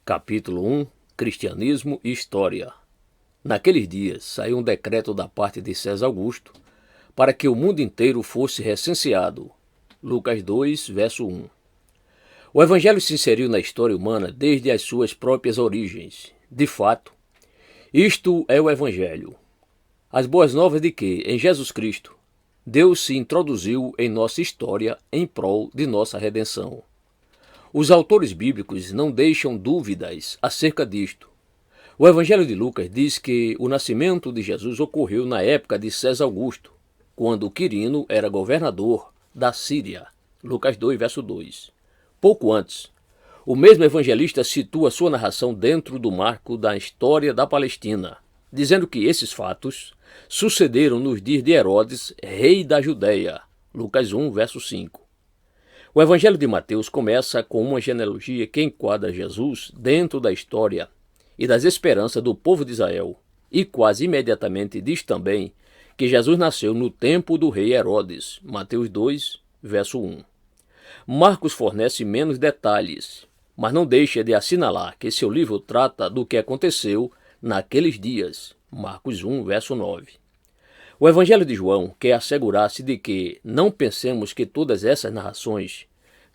Capítulo 1 Cristianismo e História. Naqueles dias saiu um decreto da parte de César Augusto para que o mundo inteiro fosse recenseado. Lucas 2, verso 1. O Evangelho se inseriu na história humana desde as suas próprias origens. De fato, isto é o Evangelho. As boas novas de que, em Jesus Cristo, Deus se introduziu em nossa história em prol de nossa redenção. Os autores bíblicos não deixam dúvidas acerca disto. O Evangelho de Lucas diz que o nascimento de Jesus ocorreu na época de César Augusto, quando Quirino era governador da Síria. Lucas 2, verso 2. Pouco antes, o mesmo evangelista situa sua narração dentro do marco da história da Palestina, dizendo que esses fatos sucederam nos dias de Herodes, rei da Judéia. Lucas 1, verso 5. O Evangelho de Mateus começa com uma genealogia que enquadra Jesus dentro da história e das esperanças do povo de Israel, e quase imediatamente diz também que Jesus nasceu no tempo do rei Herodes, Mateus 2, verso 1. Marcos fornece menos detalhes, mas não deixa de assinalar que seu livro trata do que aconteceu naqueles dias, Marcos 1, verso 9. O Evangelho de João quer assegurar-se de que não pensemos que todas essas narrações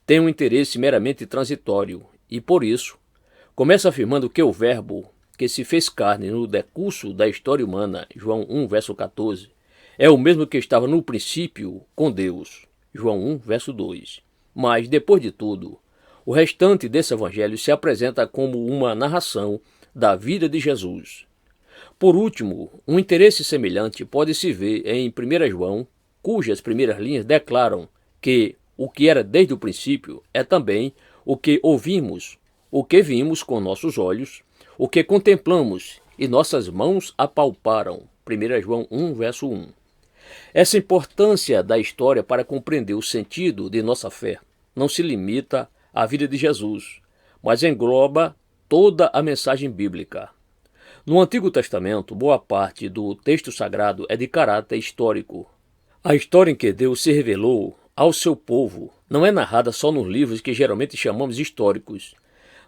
têm um interesse meramente transitório e, por isso, começa afirmando que o Verbo que se fez carne no decurso da história humana, João 1, verso 14, é o mesmo que estava no princípio com Deus, João 1, verso 2. Mas, depois de tudo, o restante desse Evangelho se apresenta como uma narração da vida de Jesus. Por último, um interesse semelhante pode se ver em 1 João, cujas primeiras linhas declaram que o que era desde o princípio é também o que ouvimos, o que vimos com nossos olhos, o que contemplamos e nossas mãos apalparam. 1 João 1, verso 1. Essa importância da história para compreender o sentido de nossa fé não se limita à vida de Jesus, mas engloba toda a mensagem bíblica. No Antigo Testamento, boa parte do texto sagrado é de caráter histórico. A história em que Deus se revelou ao seu povo não é narrada só nos livros que geralmente chamamos históricos,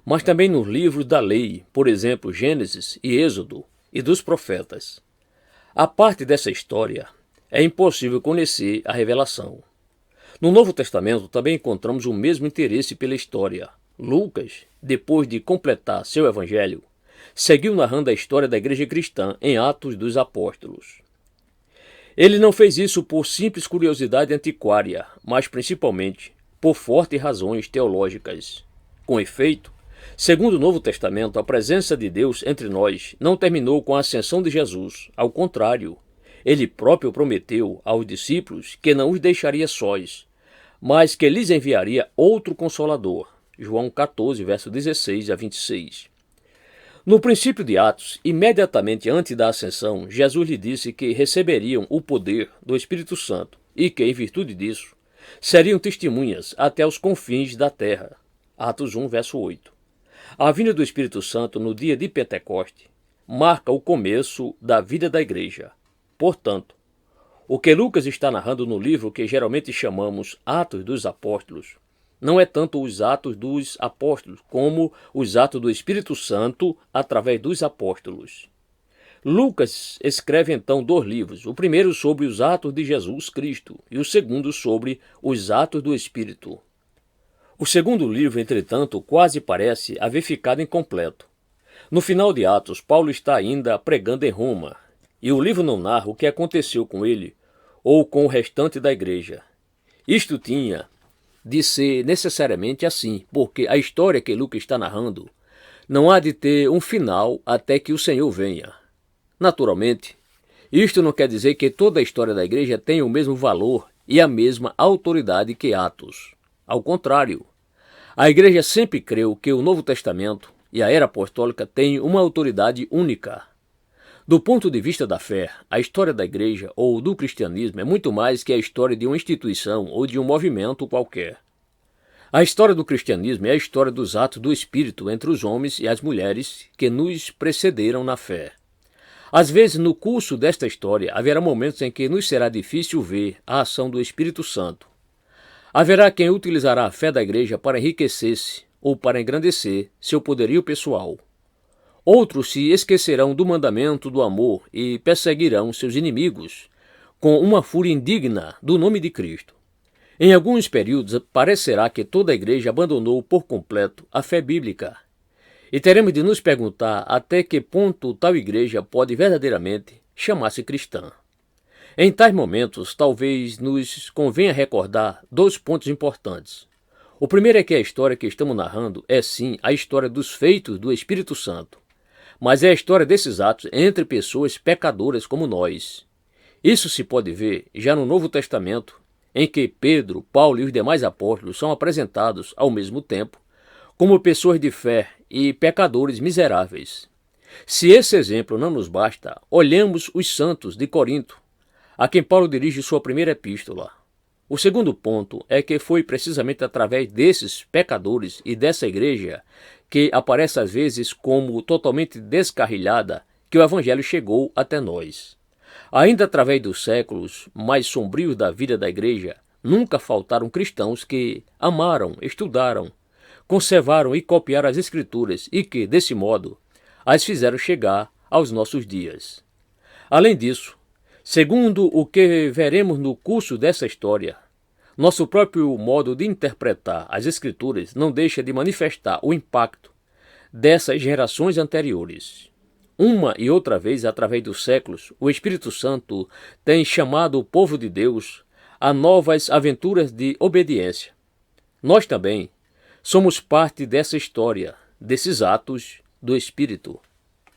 mas também nos livros da lei, por exemplo, Gênesis e Êxodo, e dos profetas. A parte dessa história é impossível conhecer a revelação. No Novo Testamento também encontramos o mesmo interesse pela história. Lucas, depois de completar seu evangelho, seguiu narrando a história da igreja cristã em Atos dos Apóstolos. Ele não fez isso por simples curiosidade antiquária, mas principalmente por fortes razões teológicas. Com efeito, segundo o Novo Testamento, a presença de Deus entre nós não terminou com a ascensão de Jesus. Ao contrário, ele próprio prometeu aos discípulos que não os deixaria sós, mas que lhes enviaria outro Consolador. João 14, verso 16 a 26. No princípio de Atos, imediatamente antes da ascensão, Jesus lhe disse que receberiam o poder do Espírito Santo e que, em virtude disso, seriam testemunhas até os confins da terra. Atos 1, verso 8. A vinda do Espírito Santo no dia de Pentecoste marca o começo da vida da igreja. Portanto, o que Lucas está narrando no livro que geralmente chamamos Atos dos Apóstolos não é tanto os Atos dos Apóstolos, como os Atos do Espírito Santo através dos apóstolos. Lucas escreve então 2 livros, o primeiro sobre os Atos de Jesus Cristo e o segundo sobre os Atos do Espírito. O segundo livro, entretanto, quase parece haver ficado incompleto. No final de Atos, Paulo está ainda pregando em Roma, e o livro não narra o que aconteceu com ele ou com o restante da igreja. Isto tinha de ser necessariamente assim, porque a história que Lucas está narrando não há de ter um final até que o Senhor venha. Naturalmente, isto não quer dizer que toda a história da igreja tenha o mesmo valor e a mesma autoridade que Atos. Ao contrário, a igreja sempre creu que o Novo Testamento e a era apostólica têm uma autoridade única. Do ponto de vista da fé, a história da igreja ou do cristianismo é muito mais que a história de uma instituição ou de um movimento qualquer. A história do cristianismo é a história dos atos do Espírito entre os homens e as mulheres que nos precederam na fé. Às vezes, no curso desta história, haverá momentos em que nos será difícil ver a ação do Espírito Santo. Haverá quem utilizará a fé da igreja para enriquecer-se ou para engrandecer seu poderio pessoal. Outros se esquecerão do mandamento do amor e perseguirão seus inimigos com uma fúria indigna do nome de Cristo. Em alguns períodos, parecerá que toda a igreja abandonou por completo a fé bíblica. E teremos de nos perguntar até que ponto tal igreja pode verdadeiramente chamar-se cristã. Em tais momentos, talvez nos convenha recordar 2 pontos importantes. O primeiro é que a história que estamos narrando é sim a história dos feitos do Espírito Santo, mas é a história desses atos entre pessoas pecadoras como nós. Isso se pode ver já no Novo Testamento, em que Pedro, Paulo e os demais apóstolos são apresentados ao mesmo tempo como pessoas de fé e pecadores miseráveis. Se esse exemplo não nos basta, olhemos os santos de Corinto, a quem Paulo dirige sua primeira epístola. O segundo ponto é que foi precisamente através desses pecadores e dessa igreja, que aparece às vezes como totalmente descarrilhada, que o evangelho chegou até nós. Ainda através dos séculos mais sombrios da vida da igreja, nunca faltaram cristãos que amaram, estudaram, conservaram e copiaram as Escrituras e que, desse modo, as fizeram chegar aos nossos dias. Além disso, segundo o que veremos no curso dessa história, nosso próprio modo de interpretar as Escrituras não deixa de manifestar o impacto dessas gerações anteriores. Uma e outra vez, através dos séculos, o Espírito Santo tem chamado o povo de Deus a novas aventuras de obediência. Nós também somos parte dessa história, desses atos do Espírito.